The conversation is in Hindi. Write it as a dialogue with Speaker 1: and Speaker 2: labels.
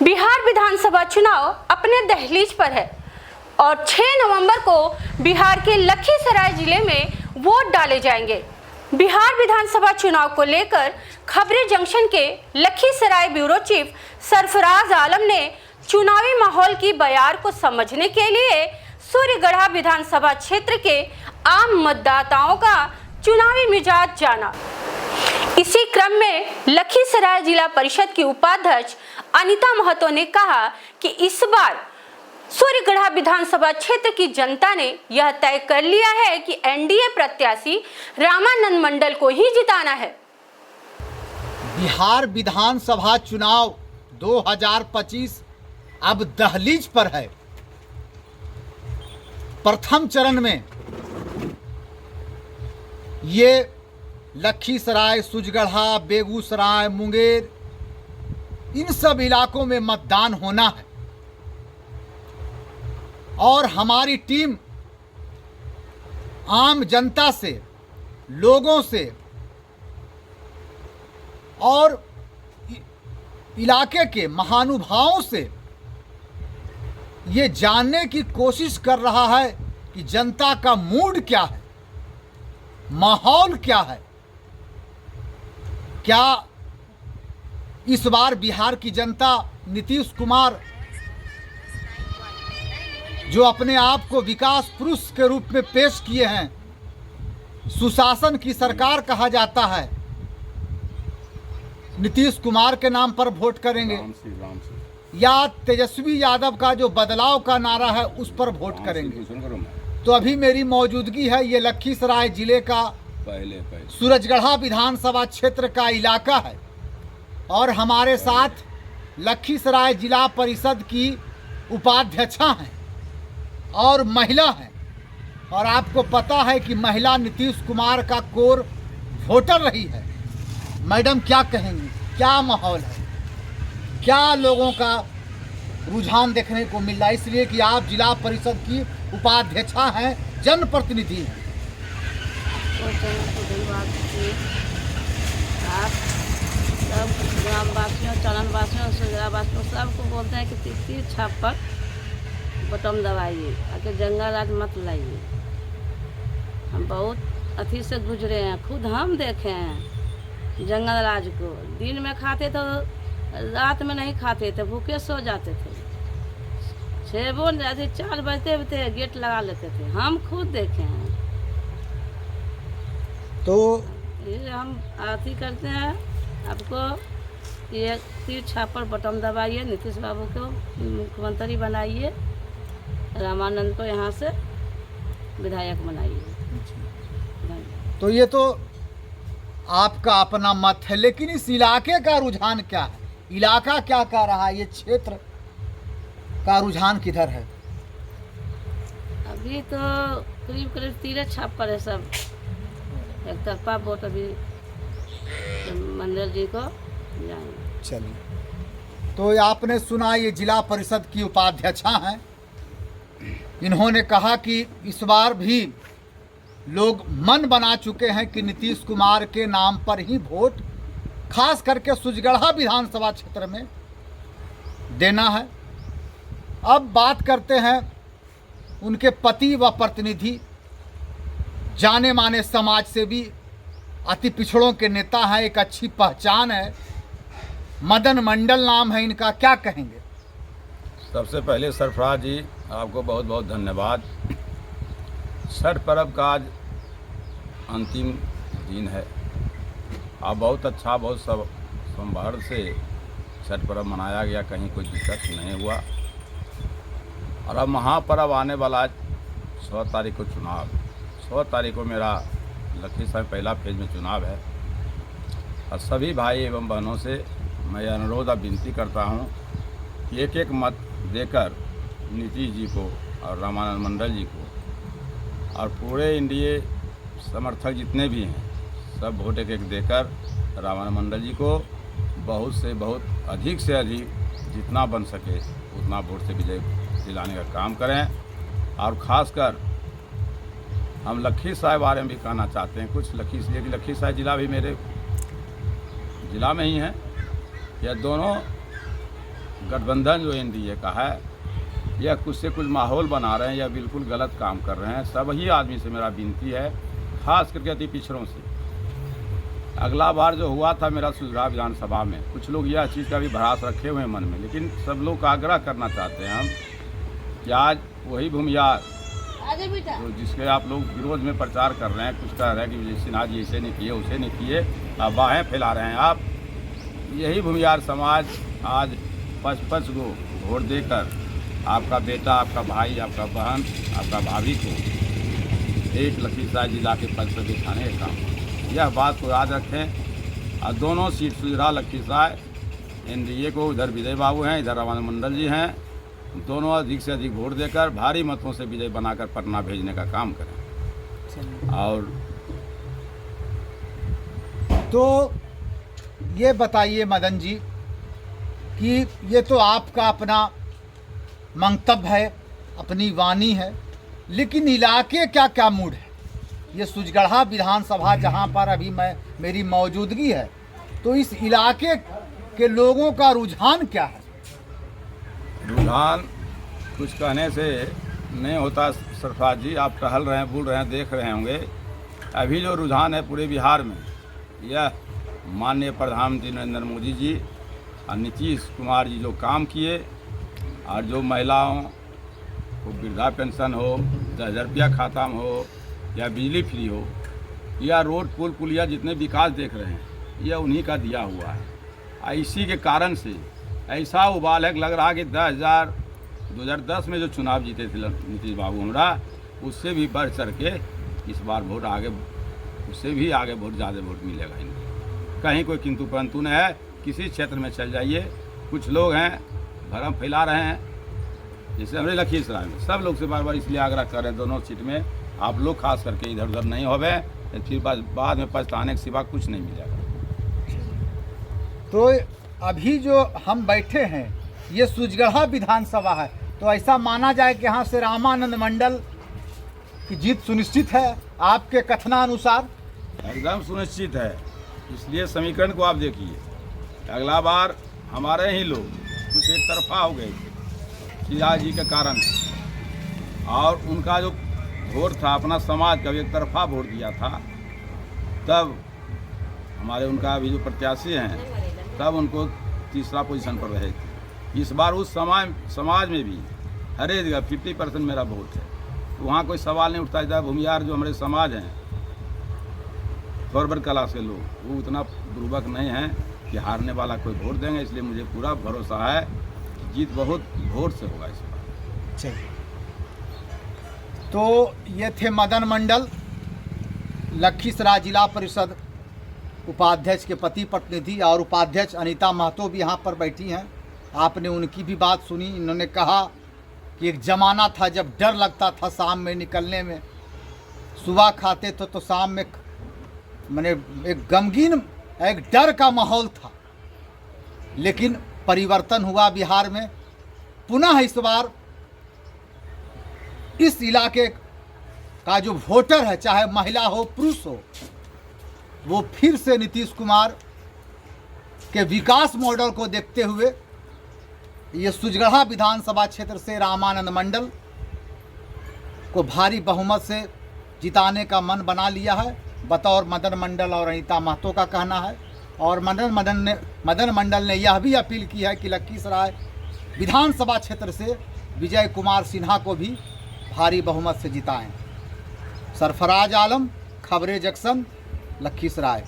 Speaker 1: बिहार विधानसभा चुनाव अपने दहलीज पर है और 6 नवंबर को बिहार के लखीसराय जिले में वोट डाले जाएंगे। बिहार विधानसभा चुनाव को लेकर खबरें जंक्शन के लखीसराय ब्यूरो चीफ सरफराज आलम ने चुनावी माहौल की बयार को समझने के लिए सूर्यगढ़ा विधानसभा क्षेत्र के आम मतदाताओं का चुनावी मिजाज जाना। इसी क्रम में लखीसराय जिला परिषद की उपाध्यक्ष अनीता महतो ने कहा कि इस बार सूर्यगढ़ा विधानसभा क्षेत्र की जनता ने यह तय कर लिया है कि एनडीए प्रत्याशी रामानंद मंडल को ही जिताना है।
Speaker 2: बिहार विधानसभा चुनाव 2025 अब दहलीज पर है। प्रथम चरण में ये लखीसराय, सूर्यगढ़ा, बेगूसराय, मुंगेर, इन सब इलाकों में मतदान होना है और हमारी टीम आम जनता से, लोगों से और इलाके के महानुभावों से ये जानने की कोशिश कर रहा है कि जनता का मूड क्या है, माहौल क्या है। क्या इस बार बिहार की जनता नीतीश कुमार, जो अपने आप को विकास पुरुष के रूप में पेश किए हैं, सुशासन की सरकार कहा जाता है, नीतीश कुमार के नाम पर वोट करेंगे या तेजस्वी यादव का जो बदलाव का नारा है उस पर वोट करेंगे। तो अभी मेरी मौजूदगी है ये लखीसराय जिले का सूरजगढ़ा विधानसभा क्षेत्र का इलाका है और हमारे साथ लखीसराय जिला परिषद की उपाध्यक्षा हैं और महिला हैं और आपको पता है कि महिला नीतीश कुमार का कोर वोटर रही है। मैडम क्या कहेंगी, क्या माहौल है, क्या लोगों का रुझान देखने को मिल रहा है, इसलिए कि आप जिला परिषद की उपाध्यक्षा हैं, जनप्रतिनिधि हैं।
Speaker 3: आप सब ग्रामवासियों, चरणवासियों, सूर्यगढ़ावासियों सबको बोलते हैं कि तीर छाप पर बटन दबाइए, आके जंगल राज मत लाइए। हम बहुत अथी से गुजरे हैं, खुद हम देखे हैं जंगल राज को। दिन में खाते तो रात में नहीं खाते थे, भूखे सो जाते थे। 4 बजते बजते गेट लगा लेते थे, हम खुद देखे हैं।
Speaker 2: तो
Speaker 3: ये हम आरती करते हैं आपको, ये तीर छाप पर बटन दबाइए, नीतीश बाबू को मुख्यमंत्री बनाइए, रामानंद को यहाँ से विधायक बनाइए।
Speaker 2: तो ये तो आपका अपना मत है, लेकिन इस इलाके का रुझान क्या है, इलाका क्या कह रहा है, ये क्षेत्र का रुझान किधर है?
Speaker 3: अभी तो करीब तीर छाप पर है सब, एक तरफा वोट अभी मंडल जी को जाएंगे।
Speaker 2: चलिए, तो आपने सुना ये जिला परिषद की उपाध्यक्षा हैं, इन्होंने कहा कि इस बार भी लोग मन बना चुके हैं कि नीतीश कुमार के नाम पर ही वोट खास करके सूर्यगढ़ा विधानसभा क्षेत्र में देना है। अब बात करते हैं उनके पति व प्रतिनिधि, जाने माने समाज सेवी, अति पिछड़ों के नेता हैं, एक अच्छी पहचान है, मदन मंडल नाम है इनका, क्या कहेंगे?
Speaker 4: सबसे पहले सरफराज जी आपको बहुत बहुत धन्यवाद। छठ पर्व का आज अंतिम दिन है। आप बहुत अच्छा, बहुत सब संभार से छठ पर्व मनाया गया, कहीं कोई दिक्कत नहीं हुआ। और अब महापर्व आने वाला 6 तारीख को चुनाव, 6 तारीख को मेरा लखीसराय पहला फेज में चुनाव है और सभी भाई एवं बहनों से मैं अनुरोध और विनती करता हूं कि एक एक मत देकर नीतीश जी को और रामानंद मंडल जी को और पूरे एनडीए समर्थक जितने भी हैं सब वोट एक देकर रामानंद मंडल जी को बहुत से बहुत अधिक से अधिक जितना बन सके उतना वोट से विजय दिलाने का काम करें। और ख़ासकर हम लखीसराय बारे में भी कहना चाहते हैं कुछ। लखीसराय ज़िला भी मेरे ज़िला में ही है। यह दोनों गठबंधन जो एनडीए का है यह कुछ से कुछ माहौल बना रहे हैं या बिल्कुल गलत काम कर रहे हैं। सभी आदमी से मेरा विनती है, खास करके अति पिछड़ों से। अगला बार जो हुआ था मेरा सुझाव विधानसभा में, कुछ लोग यह चीज़ का भी भड़ास रखे हुए हैं मन में, लेकिन सब लोग का आग्रह करना चाहते हैं हम कि आज वही भूमिहार तो जिसके आप लोग विरोध में प्रचार कर रहे हैं, कुछ कह रहे हैं कि विजय सिन्हा जी ऐसे नहीं किए, उसे नहीं किए, अफवाहें फैला रहे हैं आप। यही भूमिहार समाज आज 55 को वोट देकर आपका बेटा, आपका भाई, आपका बहन, आपका भाभी को एक लखीसराय जिला के पद पर बिठाने का काम, यह बात को याद रखें। और दोनों सीट सुजरा लखीसराय एनडीए को, उधर विजय बाबू हैं, इधर रामानंद मंडल जी हैं, दोनों अधिक से अधिक वोट देकर भारी मतों से विजय बनाकर पटना भेजने का काम करें। और
Speaker 2: तो ये बताइए मदन जी कि ये तो आपका अपना मंतव्य है, अपनी वाणी है, लेकिन इलाके क्या क्या मूड है? ये सुजगढ़ा विधानसभा जहाँ पर अभी मेरी मौजूदगी है, तो इस इलाके के लोगों का रुझान क्या है?
Speaker 4: रुझान कुछ कहने से नहीं होता सरफराज जी, आप टहल रहे हैं, बुल रहे हैं, देख रहे होंगे। अभी जो रुझान है पूरे बिहार में, यह माननीय प्रधानमंत्री नरेंद्र मोदी जी और नीतीश कुमार जी जो काम किए, और जो महिलाओं को वृद्धा पेंशन हो, 10,000 रुपया खाता में हो, या बिजली फ्री हो, या रोड पुल पुलिया जितने विकास देख रहे हैं, यह उन्हीं का दिया हुआ है। और इसी के कारण से ऐसा उबाल है कि लग रहा कि 2010 में जो चुनाव जीते थे नीतीश बाबू हमरा, उससे भी बढ़ चढ़ के इस बार वोट आगे, उससे भी आगे बहुत ज़्यादा वोट मिलेगा इनको। कहीं कोई किंतु परंतु नहीं है। किसी क्षेत्र में चल जाइए, कुछ लोग हैं भरम फैला रहे हैं, जैसे हमारे लखीसराय में सब लोग से बार बार इसलिए आग्रह कर रहे हैं, दोनों सीट में आप लोग खास करके इधर उधर नहीं होवे, फिर बाद में पछताने के सिवा कुछ नहीं मिलेगा।
Speaker 2: तो अभी जो हम बैठे हैं ये सुजगढ़ा विधानसभा है, तो ऐसा माना जाए कि यहाँ से रामानंद मंडल की जीत सुनिश्चित है आपके कथनानुसार?
Speaker 4: एकदम सुनिश्चित है। इसलिए समीकरण को आप देखिए, अगला बार हमारे ही लोग कुछ एक तरफा हो गए सिन्हा जी के कारण, और उनका जो वोट था अपना समाज का एक तरफा वोट दिया था, तब हमारे उनका अभी जो प्रत्याशी हैं तब उनको तीसरा पोजीशन पर रहे थे। इस बार उस समाज में भी हर एक जगह 50% मेरा वोट है, तो वहाँ कोई सवाल नहीं उठता। जाए भूमिहार जो हमारे समाज हैं, फॉरवर्ड क्लास के लोग, वो उतना बुर्बक नहीं हैं कि हारने वाला कोई वोट देंगे। इसलिए मुझे पूरा भरोसा है कि जीत बहुत वोट से होगा इस बार।
Speaker 2: चलिए, तो ये थे मदन मंडल, लखीसराय जिला परिषद उपाध्यक्ष के पति प्रतिनिधि, और उपाध्यक्ष अनीता महतो भी यहाँ पर बैठी हैं। आपने उनकी भी बात सुनी। इन्होंने कहा कि एक ज़माना था जब डर लगता था शाम में निकलने में, सुबह खाते थे तो शाम में मैंने एक गमगीन, एक डर का माहौल था, लेकिन परिवर्तन हुआ बिहार में। पुनः इस बार इस इलाके का जो वोटर है, चाहे महिला हो पुरुष हो, वो फिर से नीतीश कुमार के विकास मॉडल को देखते हुए ये सुजगढ़ा विधानसभा क्षेत्र से रामानंद मंडल को भारी बहुमत से जिताने का मन बना लिया है, बतौर मदन मंडल और अनीता महतो का कहना है। और मदन मंडल ने यह भी अपील की है कि लखीसराय विधानसभा क्षेत्र से विजय कुमार सिन्हा को भी भारी बहुमत से जिताएं। सरफराज आलम, खबरें जंक्शन, लखीसराय।